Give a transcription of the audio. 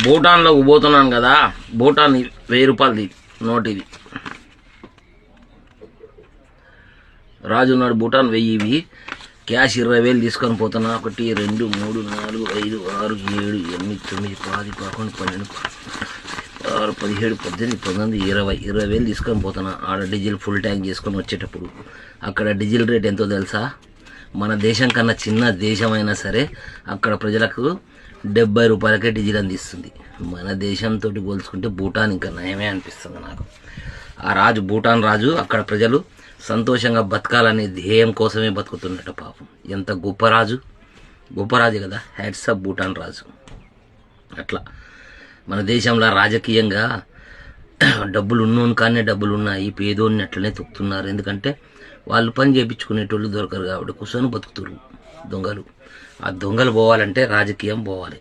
భూటాన్లోకి పోతున్నాను కదా, భూటాన్ 1000 రూపాయలది నోట్ ఇది. రాజు ఉన్నాడు భూటాన్ 1000 ఇవి క్యాష్ 20,000 తీసుకొని పోతున్నా. 1 2 3 4 5 6 7 8 9 10 11 12 16 17 18 19 20,000 తీసుకొని పోతున్నా. ఆడ డీజిల్ ఫుల్ ట్యాంక్ చేసుకొని వచ్చేటప్పుడు అక్కడ డీజిల్ రేట్ ఎంతో తెలుసా? మన దేశం కన్నా చిన్న దేశమైనా సరే అక్కడ ప్రజలకు 70 రూపాయలకే డీజిల్ అందిస్తుంది. మన దేశంతో పోల్చుకుంటే భూటాన్ ఇంకా నయమే అనిపిస్తుంది నాకు. ఆ రాజు భూటాన్ రాజు అక్కడ ప్రజలు సంతోషంగా బతకాలనే ధ్యేయం కోసమే బతుకుతున్నట్ట పాపం. ఎంత గొప్ప రాజు కదా. హ్యాట్స్ ఆఫ్ భూటాన్ రాజు. అట్లా మన దేశంలో రాజకీయంగా డబ్బులు ఉన్నోని కానీ డబ్బులు ఉన్నాయి, పేదోని అట్లనే తొక్కుతున్నారు. ఎందుకంటే వాళ్ళు పని చేయించుకునేటోళ్ళు దొరకరు కాబట్టి కూర్చొని బతుకుతున్నారు దొంగలు. ఆ దొంగలు పోవాలంటే రాజకీయం పోవాలి.